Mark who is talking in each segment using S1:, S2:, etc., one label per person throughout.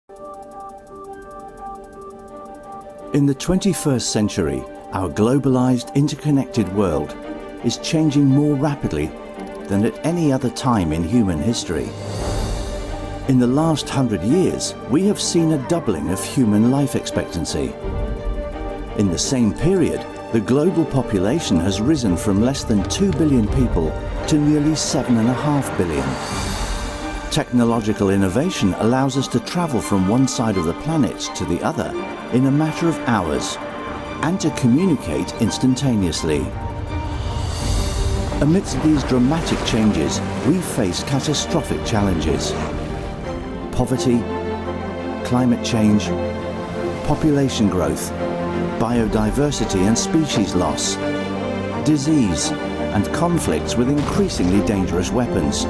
S1: In the 21st century, our globalized, interconnected world is changing more rapidly than at any other time in human history. In the last 100 years, we have seen a doubling of human life expectancy. In the same period, the global population has risen from less than 2 billion people to nearly 7.5 billion. Technological innovation allows us to travel from one side of the planet to the other in a matter of hours and to communicate instantaneously. Amidst these dramatic changes, we face catastrophic challenges. Poverty, climate change, population growth, biodiversity and species loss, disease, and conflicts with increasingly dangerous weapons,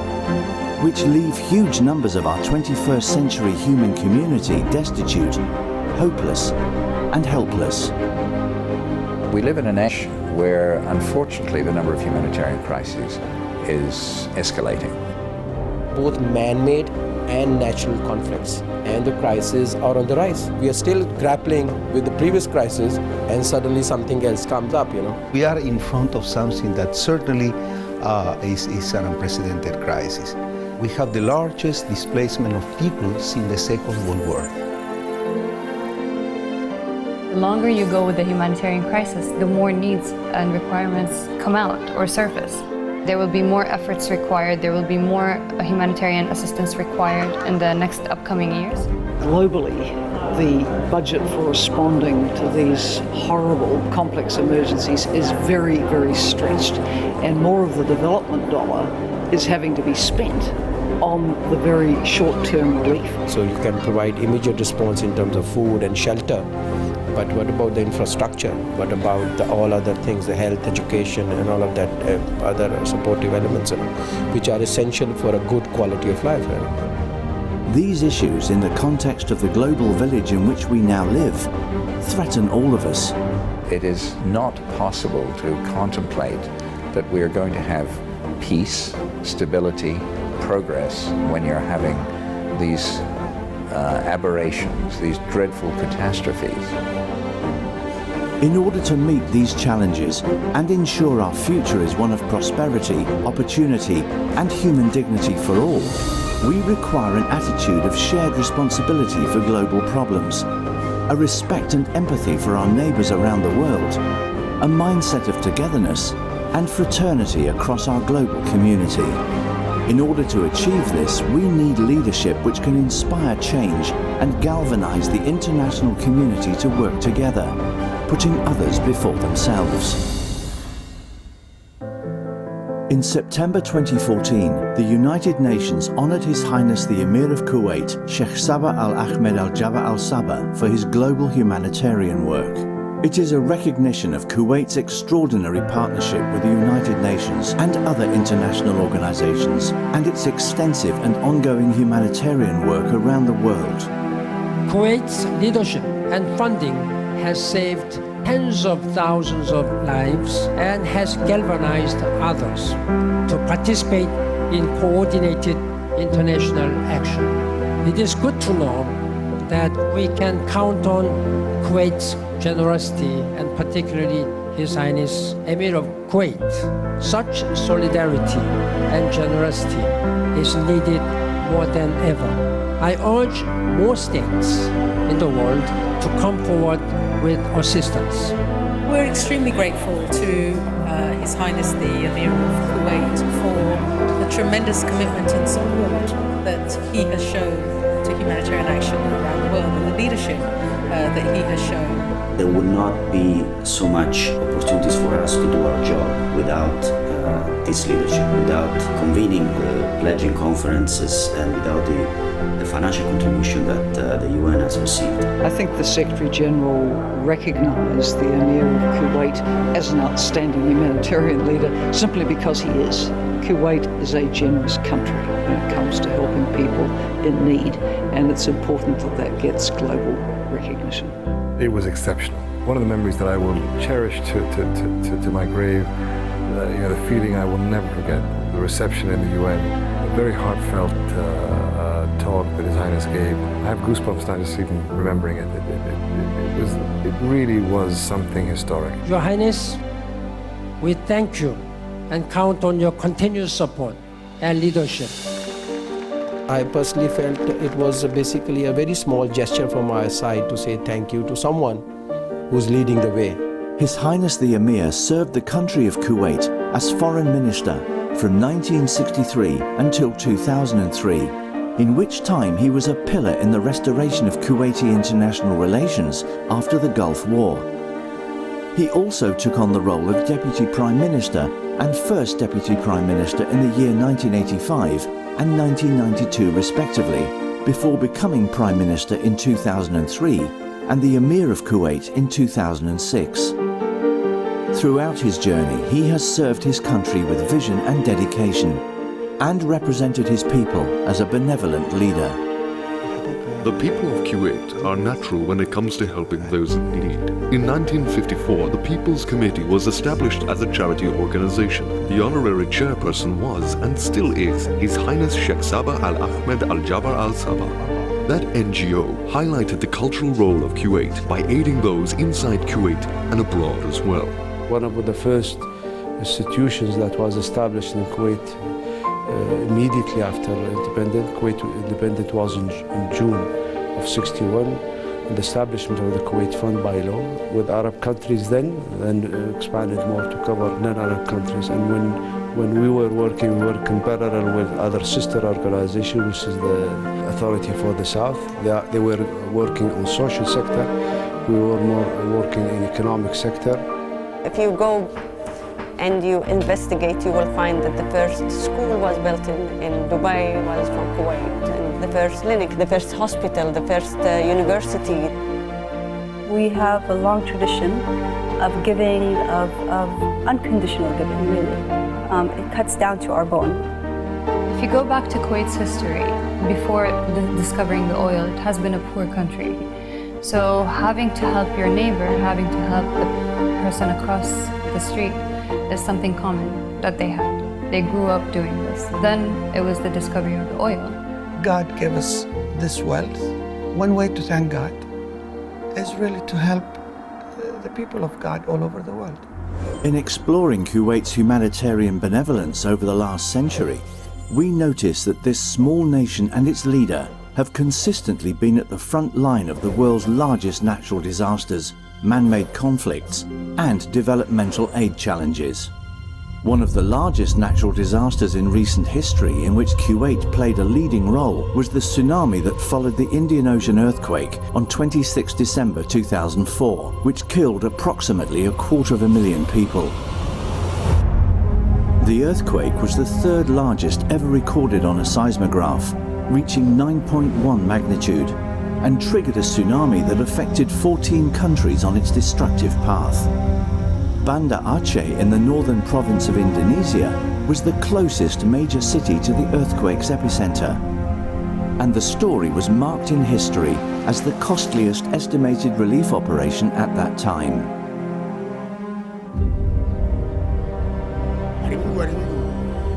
S1: which leave huge numbers of our 21st century human community destitute, hopeless, and helpless.
S2: We live in an age where, unfortunately, the number of humanitarian crises is escalating.
S3: Both man-made and natural conflicts and the crises are on the rise. We are still grappling with the previous crisis and suddenly something else comes up,
S4: We are in front of something that certainly is an unprecedented crisis. We have the largest displacement of people since the Second World War.
S5: The longer you go with the humanitarian crisis, the more needs and requirements come out or surface. There will be more efforts required, there will be more humanitarian assistance required in the next upcoming years.
S6: Globally, the budget for responding to these horrible, complex emergencies is very, very stretched, and more of the development dollar is having to be spent on the very short-term relief.
S3: So you can provide immediate response in terms of food and shelter. But what about the infrastructure? What about all other things, the health, education, and all of that other supportive elements, which are essential for a good quality of life?
S1: These issues, in the context of the global village in which we now live, threaten all of us.
S2: It is not possible to contemplate that we are going to have peace, stability, progress when you're having these aberrations, these dreadful catastrophes.
S1: In order to meet these challenges and ensure our future is one of prosperity, opportunity, and human dignity for all, we require an attitude of shared responsibility for global problems, a respect and empathy for our neighbours around the world, a mindset of togetherness and fraternity across our global community. In order to achieve this, we need leadership which can inspire change and galvanise the international community to work together, putting others before themselves. In September 2014, the United Nations honoured His Highness the Emir of Kuwait, Sheikh Sabah Al Ahmed Al Jabba Al Sabah, for his global humanitarian work. It is a recognition of Kuwait's extraordinary partnership with the United Nations and other international organisations, and its extensive and ongoing humanitarian work around the world.
S7: Kuwait's leadership and funding has saved tens of thousands of lives and has galvanized others to participate in coordinated international action. It is good to know that we can count on Kuwait's generosity and particularly His Highness Emir of Kuwait. Such solidarity and generosity is needed more than ever. I urge more states in the world to come forward with assistance.
S8: We're extremely grateful to His Highness the Emir of Kuwait for the tremendous commitment and support that he has shown to humanitarian action around the world and the leadership that he has shown.
S9: There would not be so much opportunities for us to do our job without his leadership, without convening the pledging conferences and without the financial contribution that the UN has received.
S6: I think the Secretary General recognised the Emir of Kuwait as an outstanding humanitarian leader simply because he is. Kuwait is a generous country when it comes to helping people in need, and it's important that that gets global recognition.
S10: It was exceptional. One of the memories that I will cherish to my grave, the feeling I will never forget, the reception in the UN, a very heartfelt talk that His Highness gave. I have goosebumps now just even remembering it. It really was something historic.
S7: Your Highness, we thank you and count on your continued support and leadership.
S3: I personally felt it was basically a very small gesture from my side to say thank you to someone who's leading the way.
S1: His Highness the Emir served the country of Kuwait as Foreign Minister from 1963 until 2003, in which time he was a pillar in the restoration of Kuwaiti international relations after the Gulf War. He also took on the role of Deputy Prime Minister and First Deputy Prime Minister in the year 1985 and 1992 respectively, before becoming Prime Minister in 2003 and the Emir of Kuwait in 2006. Throughout his journey, he has served his country with vision and dedication and represented his people as a benevolent leader.
S11: The people of Kuwait are natural when it comes to helping those in need. In 1954, the People's Committee was established as a charity organization. The honorary chairperson was, and still is, His Highness Sheikh Sabah Al Ahmed Al Jaber Al Sabah. That NGO highlighted the cultural role of Kuwait by aiding those inside Kuwait and abroad as well.
S12: One of the first institutions that was established in Kuwait immediately after independence. Kuwait independent was in June of '61, the establishment of the Kuwait Fund by law with Arab countries then expanded more to cover non-Arab countries. And when we were working in parallel with other sister organizations, which is the Authority for the South. They were working on social sector. We were more working in economic sector.
S13: If you go and you investigate, you will find that the first school was built in Dubai was from Kuwait, and the first clinic, the first hospital, the first university.
S14: We have a long tradition of giving, of unconditional giving, really. It cuts down to our bone.
S5: If you go back to Kuwait's history, before discovering the oil, it has been a poor country. So having to help your neighbor, having to help the person across the street, is something common that they had. They grew up doing this. Then it was the discovery of the oil.
S15: God gave us this wealth. One way to thank God is really to help the people of God all over the world.
S1: In exploring Kuwait's humanitarian benevolence over the last century, we notice that this small nation and its leader have consistently been at the front line of the world's largest natural disasters, man-made conflicts, and developmental aid challenges. One of the largest natural disasters in recent history in which Kuwait played a leading role was the tsunami that followed the Indian Ocean earthquake on 26 December 2004, which killed approximately 250,000 people. The earthquake was the third largest ever recorded on a seismograph, reaching 9.1 magnitude, and triggered a tsunami that affected 14 countries on its destructive path. Banda Aceh in the northern province of Indonesia was the closest major city to the earthquake's epicenter, and the story was marked in history as the costliest estimated relief operation at that time.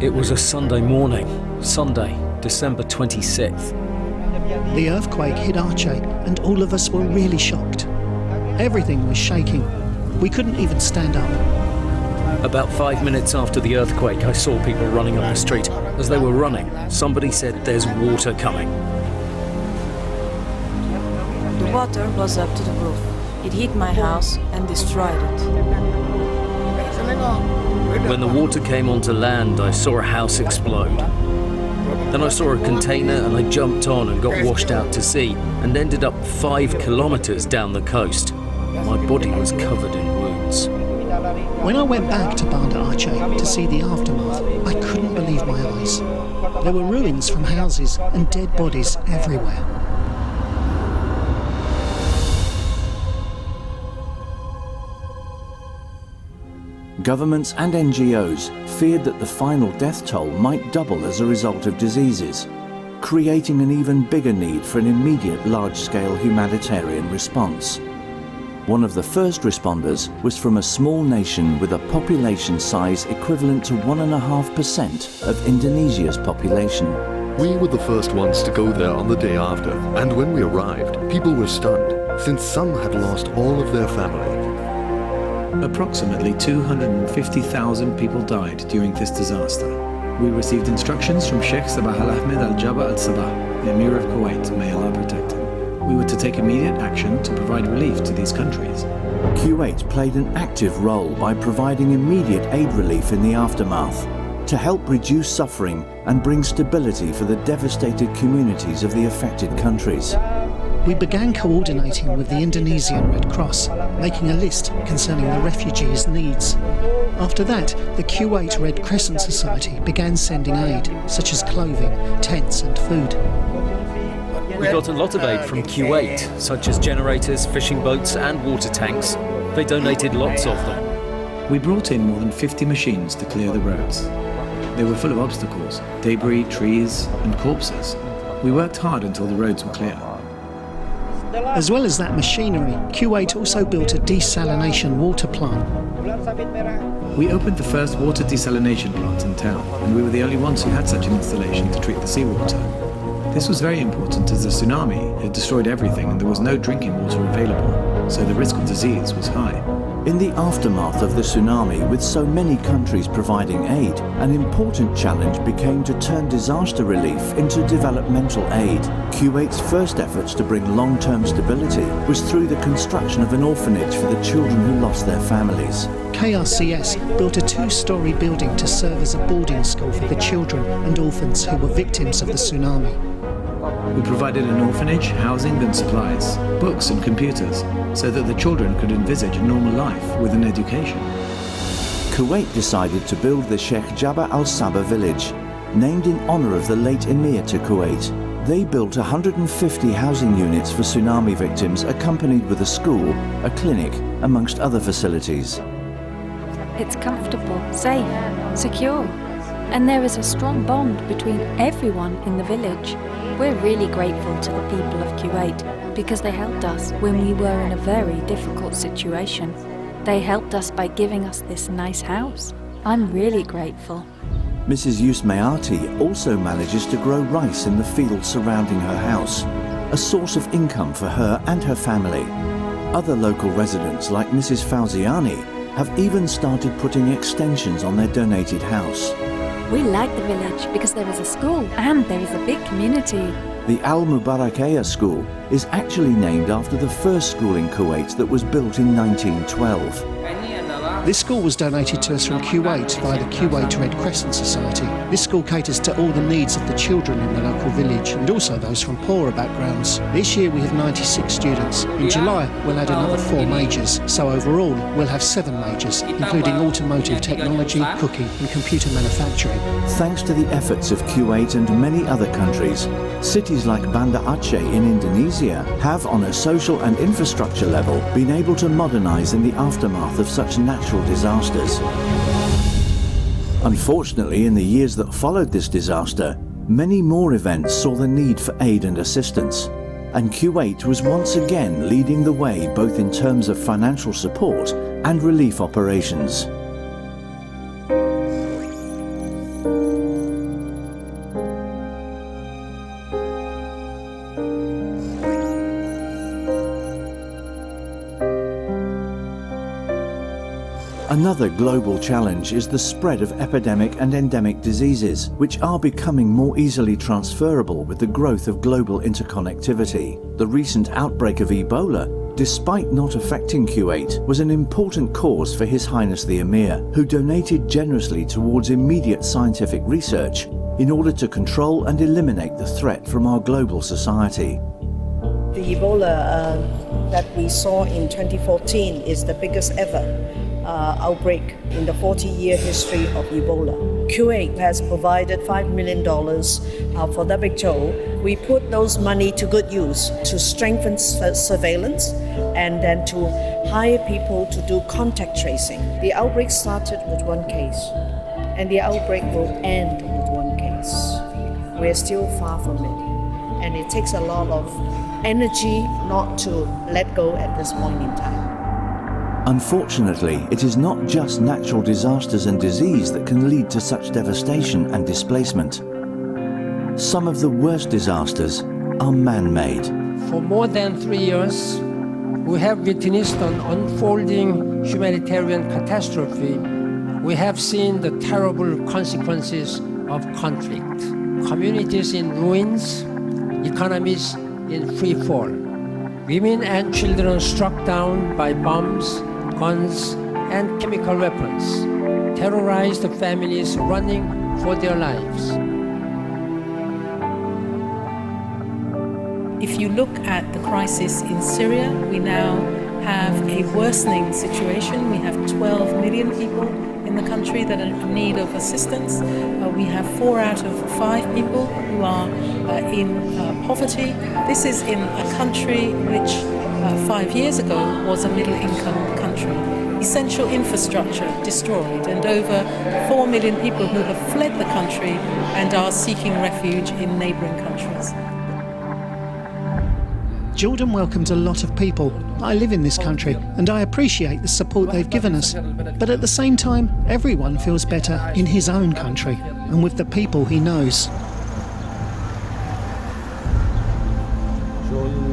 S16: It was a Sunday morning, Sunday, December 26th.
S17: The earthquake hit Aceh and all of us were really shocked. Everything was shaking. We couldn't even stand up.
S16: About 5 minutes after the earthquake, I saw people running up the street. As they were running, somebody said, "There's water coming."
S18: The water was up to the roof. It hit my house and destroyed it.
S16: When the water came onto land, I saw a house explode. Then I saw a container and I jumped on and got washed out to sea and ended up 5 kilometers down the coast. My body was covered in wounds.
S17: When I went back to Banda Aceh to see the aftermath, I couldn't believe my eyes. There were ruins from houses and dead bodies everywhere.
S1: Governments and NGOs feared that the final death toll might double as a result of diseases, creating an even bigger need for an immediate large-scale humanitarian response. One of the first responders was from a small nation with a population size equivalent to 1.5% of Indonesia's population.
S11: We were the first ones to go there on the day after, and when we arrived, people were stunned, since some had lost all of their family.
S19: Approximately 250,000 people died during this disaster. We received instructions from Sheikh Sabah al-Ahmed al-Jabba al-Sabah, the Emir of Kuwait, may Allah protect him. We were to take immediate action to provide relief to these countries.
S1: Kuwait played an active role by providing immediate aid relief in the aftermath to help reduce suffering and bring stability for the devastated communities of the affected countries.
S17: We began coordinating with the Indonesian Red Cross, making a list concerning the refugees' needs. After that, the Kuwait Red Crescent Society began sending aid, such as clothing, tents and food.
S16: We got a lot of aid from Kuwait, such as generators, fishing boats and water tanks. They donated lots of them.
S19: We brought in more than 50 machines to clear the roads. They were full of obstacles, debris, trees and corpses. We worked hard until the roads were clear.
S17: As well as that machinery, Kuwait also built a desalination water plant.
S19: We opened the first water desalination plant in town, and we were the only ones who had such an installation to treat the seawater. This was very important as the tsunami had destroyed everything and there was no drinking water available, so the risk of disease was high.
S1: In the aftermath of the tsunami, with so many countries providing aid, an important challenge became to turn disaster relief into developmental aid. Kuwait's first efforts to bring long-term stability was through the construction of an orphanage for the children who lost their families.
S17: KRCS built a 2-story building to serve as a boarding school for the children and orphans who were victims of the tsunami.
S19: We provided an orphanage, housing and supplies, books and computers, so that the children could envisage a normal life with an education.
S1: Kuwait decided to build the Sheikh Jabba al-Sabah village, named in honour of the late Emir to Kuwait. They built 150 housing units for tsunami victims, accompanied with a school, a clinic, amongst other facilities.
S20: It's comfortable, safe, secure, and there is a strong bond between everyone in the village. We're really grateful to the people of Kuwait because they helped us when we were in a very difficult situation. They helped us by giving us this nice house. I'm really grateful.
S1: Mrs. Yusmayati also manages to grow rice in the fields surrounding her house, a source of income for her and her family. Other local residents like Mrs. Fauziani have even started putting extensions on their donated house.
S20: We like the village because there is a school and there is a big community.
S1: The Al-Mubarakiyah School is actually named after the first school in Kuwait that was built in 1912.
S17: This school was donated to us from Kuwait by the Kuwait Red Crescent Society. This school caters to all the needs of the children in the local village and also those from poorer backgrounds. This year we have 96 students. In July we'll add another 4 majors, so overall we'll have 7 majors, including automotive technology, cooking and computer manufacturing.
S1: Thanks to the efforts of Kuwait and many other countries, cities like Banda Aceh in Indonesia have, on a social and infrastructure level, been able to modernize in the aftermath of such natural disasters. Unfortunately, in the years that followed this disaster, many more events saw the need for aid and assistance, and Kuwait was once again leading the way both in terms of financial support and relief operations. Another global challenge is the spread of epidemic and endemic diseases, which are becoming more easily transferable with the growth of global interconnectivity. The recent outbreak of Ebola, despite not affecting Kuwait, was an important cause for His Highness the Emir, who donated generously towards immediate scientific research in order to control and eliminate the threat from our global society.
S21: The Ebola that we saw in 2014 is the biggest ever outbreak in the 40-year history of Ebola. Kuwait has provided $5 million for WHO. We put those money to good use to strengthen surveillance and then to hire people to do contact tracing. The outbreak started with 1 case and the outbreak will end with 1 case. We're still far from it, and it takes a lot of energy not to let go at this point in time.
S1: Unfortunately, it is not just natural disasters and disease that can lead to such devastation and displacement. some of the worst disasters are man-made.
S7: For more than 3 years, we have witnessed an unfolding humanitarian catastrophe. We have seen the terrible consequences of conflict. Communities in ruins, economies in free fall. Women and children struck down by bombs, guns, and chemical weapons. Terrorized families running for their lives.
S8: If you look at the crisis in Syria, we now have a worsening situation. We have 12 million people in the country that are in need of assistance. We have 4 out of 5 people who are in poverty. This is in a country which 5 years ago was a middle-income country. Essential infrastructure destroyed, and over 4 million people who have fled the country and are seeking refuge in neighbouring countries.
S17: Jordan welcomes a lot of people. I live in this country and I appreciate the support they've given us. But at the same time, everyone feels better in his own country and with the people he knows.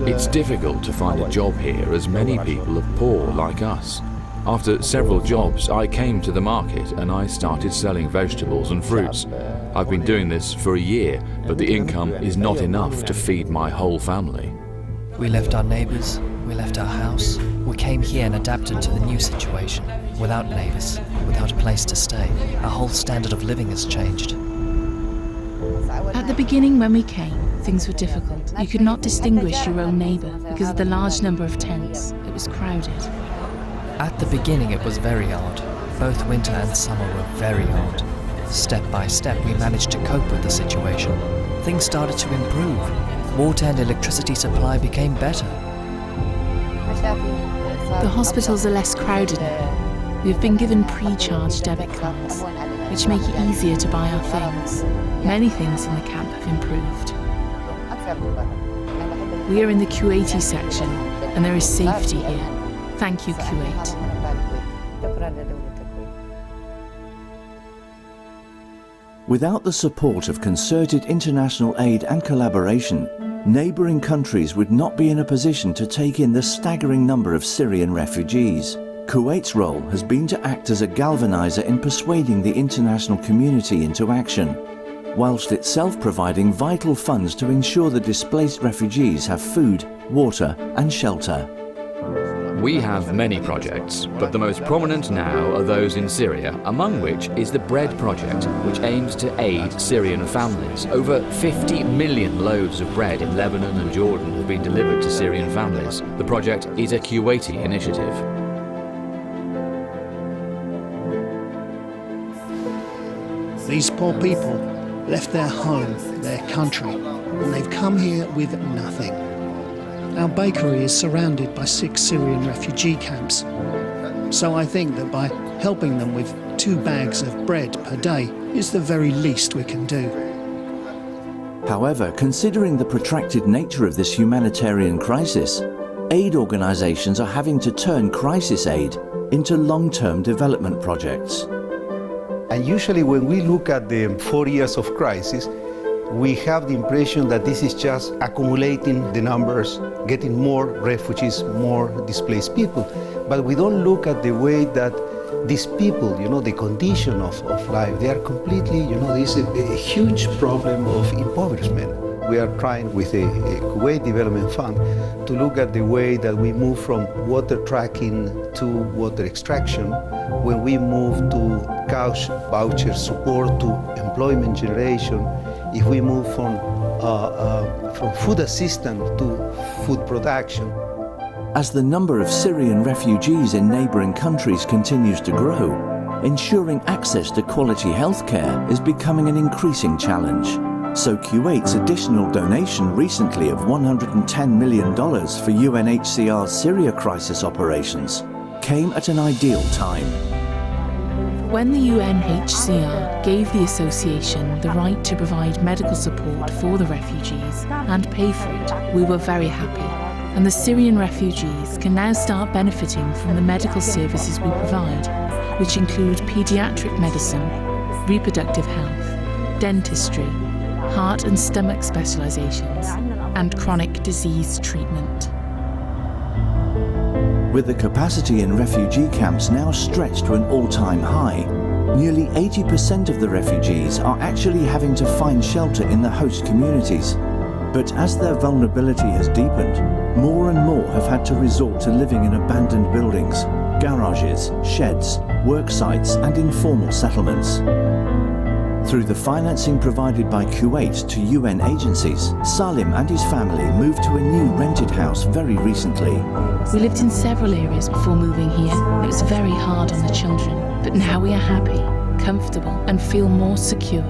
S4: It's difficult to find a job here as many people are poor like us. After several jobs, I came to the market and I started selling vegetables and fruits. I've been doing this for a year, but the income is not enough to feed my whole family.
S22: We left our neighbours, we left our house. We came here and adapted to the new situation. Without neighbours, without a place to stay, our whole standard of living has changed.
S23: At the beginning when we came, things were difficult. You could not distinguish your own neighbour because of the large number of tents. It was crowded.
S22: At the beginning it was very hard. Both winter and summer were very hard. Step by step we managed to cope with the situation. Things started to improve. Water and electricity supply became better.
S23: The hospitals are less crowded now. We have been given pre-charged debit cards, which make it easier to buy our things. Many things in the camp have improved. We are in the Kuwaiti section, and there is safety here. Thank you, Kuwait.
S1: Without the support of concerted international aid and collaboration, neighbouring countries would not be in a position to take in the staggering number of Syrian refugees. Kuwait's role has been to act as a galvaniser in persuading the international community into action, whilst itself providing vital funds to ensure the displaced refugees have food, water and shelter.
S4: We have many projects, but the most prominent now are those in Syria, among which is the Bread Project, which aims to aid Syrian families. Over 50 million loaves of bread in Lebanon and Jordan have been delivered to Syrian families. The project is a Kuwaiti initiative.
S17: These poor people left their home, their country, and they've come here with nothing. Our bakery is surrounded by 6 Syrian refugee camps. So I think that by helping them with 2 bags of bread per day is the very least we can do.
S1: However, considering the protracted nature of this humanitarian crisis, aid organisations are having to turn crisis aid into long-term development projects.
S24: And usually when we look at the 4 years of crisis, we have the impression that this is just accumulating the numbers, getting more refugees, more displaced people. But we don't look at the way that these people, you know, the condition of life, they are completely, you know, this is a huge problem of impoverishment. We are trying with a Kuwait Development Fund to look at the way that we move from water tracking to water extraction, when we move to cash voucher support to employment generation, if we move from food assistance to food production.
S1: As the number of Syrian refugees in neighbouring countries continues to grow, ensuring access to quality healthcare is becoming an increasing challenge. So Kuwait's additional donation recently of $110 million for UNHCR's Syria crisis operations came at an ideal time.
S23: When the UNHCR gave the association the right to provide medical support for the refugees and pay for it, we were very happy. And the Syrian refugees can now start benefiting from the medical services we provide, which include paediatric medicine, reproductive health, dentistry, heart and stomach specializations, and chronic disease treatment.
S1: With the capacity in refugee camps now stretched to an all-time high, nearly 80% of the refugees are actually having to find shelter in the host communities. But as their vulnerability has deepened, more and more have had to resort to living in abandoned buildings, garages, sheds, work sites and informal settlements. Through the financing provided by Kuwait to UN agencies, Salim and his family moved to a new rented house very recently.
S23: We lived in several areas before moving here. It was very hard on the children, but now we are happy, comfortable and feel more secure.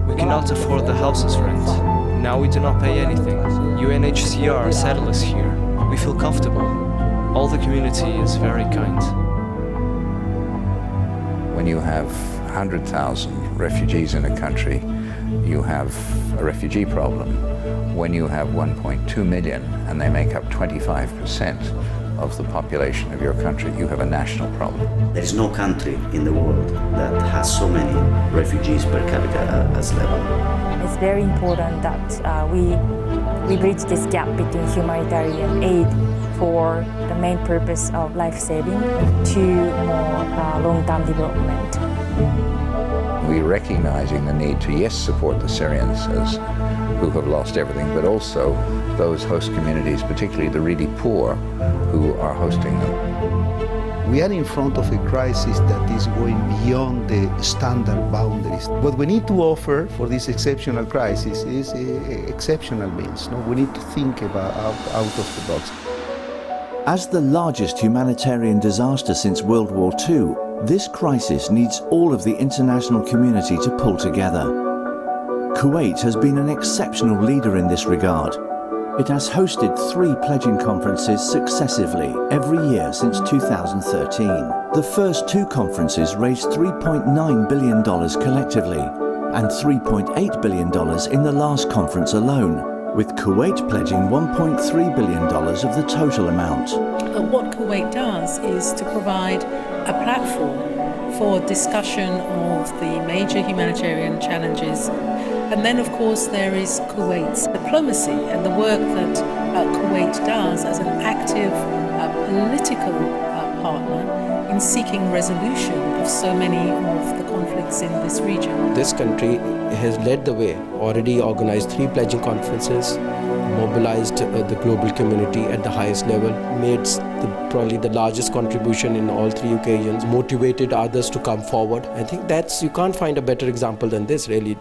S2: We cannot afford the house's rent. Now we do not pay anything. UNHCR settled us here. We feel comfortable. All the community is very kind.
S6: When you have 100,000 refugees in a country, you have a refugee problem. When you have 1.2 million and they make up 25% of the population of your country, you have a national problem.
S9: There is no country in the world that has so many refugees per capita as Lebanon.
S10: It's very important that we bridge this gap between humanitarian aid for the main purpose of life-saving to more long-term development.
S6: We're recognizing the need to, yes, support the Syrians who have lost everything, but also those host communities, particularly the really poor, who are hosting them.
S24: We are in front of a crisis that is going beyond the standard boundaries. What we need to offer for this exceptional crisis is exceptional means. No? We need to think about out of the box.
S1: As the largest humanitarian disaster since World War II, this crisis needs all of the international community to pull together. Kuwait has been an exceptional leader in this regard. It has hosted 3 pledging conferences successively every year since 2013. The first 2 conferences raised $3.9 billion collectively and $3.8 billion in the last conference alone, with Kuwait pledging $1.3 billion of the total amount.
S8: But what Kuwait does is to provide a platform for discussion of the major humanitarian challenges. And then, of course, there is Kuwait's diplomacy and the work that Kuwait does as an active political partner in seeking resolution of so many of the conflicts in this region.
S3: This country has led the way, already organized 3 pledging conferences, mobilized the global community at the highest level, made probably the largest contribution in all 3 occasions, motivated others to come forward. I think you can't find a better example than this, really,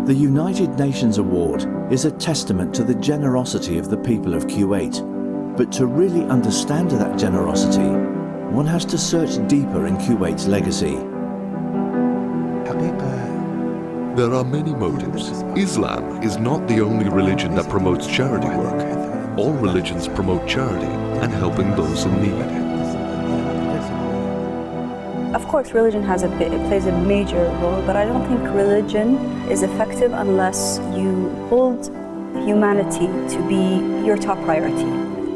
S1: The United Nations Award is a testament to the generosity of the people of Kuwait. But to really understand that generosity, one has to search deeper in Kuwait's legacy.
S11: There are many motives. Islam is not the only religion that promotes charity work. All religions promote charity and helping those in need.
S14: Of course, religion plays a major role, but I don't think religion is effective unless you hold humanity to be your top priority,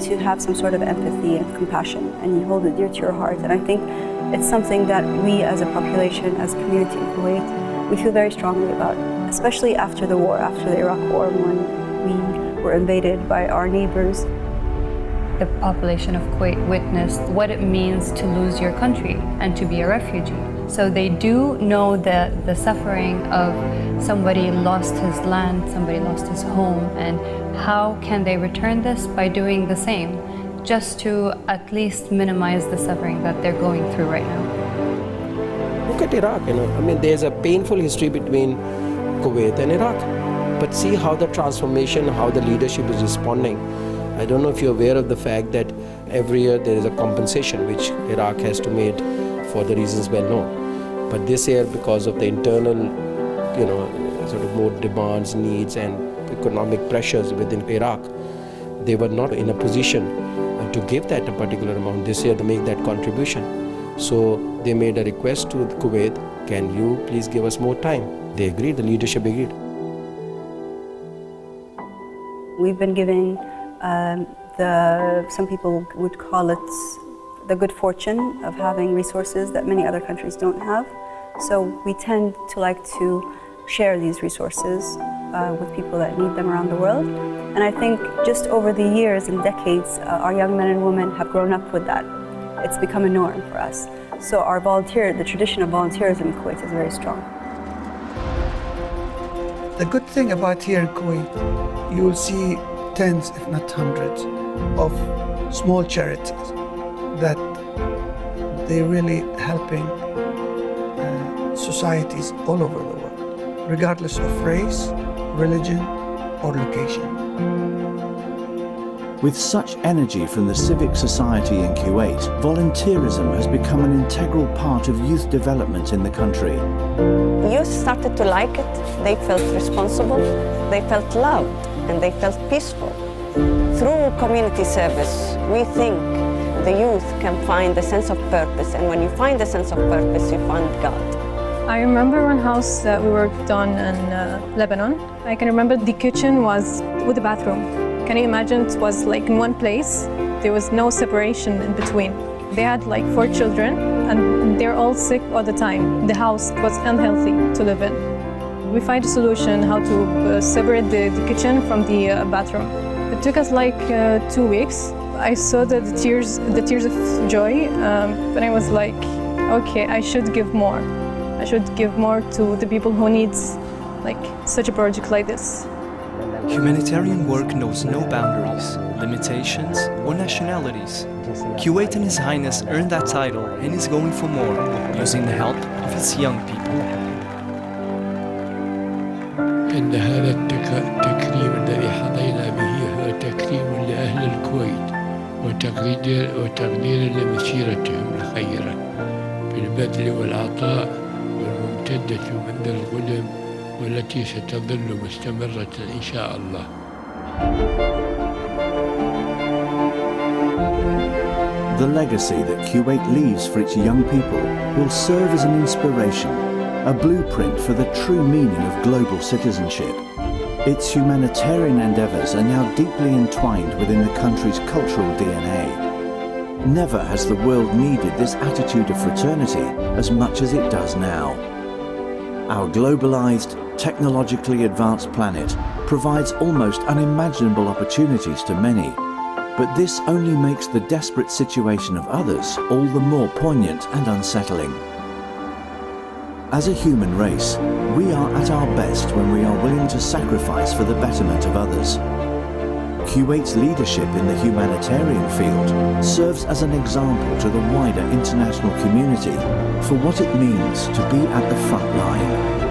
S14: to have some sort of empathy and compassion, and you hold it dear to your heart. And I think it's something that we as a population, as a community in Kuwait, we feel very strongly about, especially after the war, after the Iraq war, when we were invaded by our neighbors.
S5: The population of Kuwait witnessed what it means to lose your country and to be a refugee. So they do know the suffering of somebody lost his land, somebody lost his home, and how can they return this? By doing the same, just to at least minimize the suffering that they're going through right now.
S3: Look at Iraq, there's a painful history between Kuwait and Iraq. But see how the transformation, how the leadership is responding. I don't know if you're aware of the fact that every year there is a compensation which Iraq has to make for the reasons well known. But this year, because of the internal, sort of more demands, needs and economic pressures within Iraq, they were not in a position to give that a particular amount this year to make that contribution. So they made a request to Kuwait, can you please give us more time? They agreed, the leadership agreed.
S14: We've been giving some people would call it the good fortune of having resources that many other countries don't have. So we tend to like to share these resources with people that need them around the world. And I think just over the years and decades, our young men and women have grown up with that. It's become a norm for us. So the tradition of volunteerism in Kuwait is very strong.
S12: The good thing about here in Kuwait, you will see tens, if not hundreds, of small charities that they're really helping societies all over the world, regardless of race, religion, or location.
S1: With such energy from the civic society in Kuwait, volunteerism has become an integral part of youth development in the country.
S13: Youth started to like it, they felt responsible, they felt loved, and they felt peaceful. Through community service, we think the youth can find a sense of purpose, and when you find a sense of purpose, you find God.
S15: I remember one house that we worked on in Lebanon. I can remember the kitchen was with a bathroom. Can you imagine? It was like in one place. There was no separation in between. They had like 4 children and they're all sick all the time. The house was unhealthy to live in. We find a solution how to separate the kitchen from the bathroom. It took us like 2 weeks. I saw the tears of joy, and I was like, okay, I should give more. I should give more to the people who needs like such a project like this.
S2: Humanitarian work knows no boundaries, limitations, or nationalities. Kuwait and His Highness earned that title and is going for more, using the help of its young people.
S18: إن هذا التكريم الذي حظينا به هو تكريم لأهل الكويت وتقدير لمسيرتهم الخيرة بالبذل والعطاء والممتدة منذ القدم والتي ستظل مستمرة إن شاء الله.
S1: The legacy that Kuwait leaves for its young people will serve as an inspiration, a blueprint for the true meaning of global citizenship. Its humanitarian endeavours are now deeply entwined within the country's cultural DNA. Never has the world needed this attitude of fraternity as much as it does now. Our globalised, technologically advanced planet provides almost unimaginable opportunities to many, but this only makes the desperate situation of others all the more poignant and unsettling. As a human race, we are at our best when we are willing to sacrifice for the betterment of others. Kuwait's leadership in the humanitarian field serves as an example to the wider international community for what it means to be at the front line.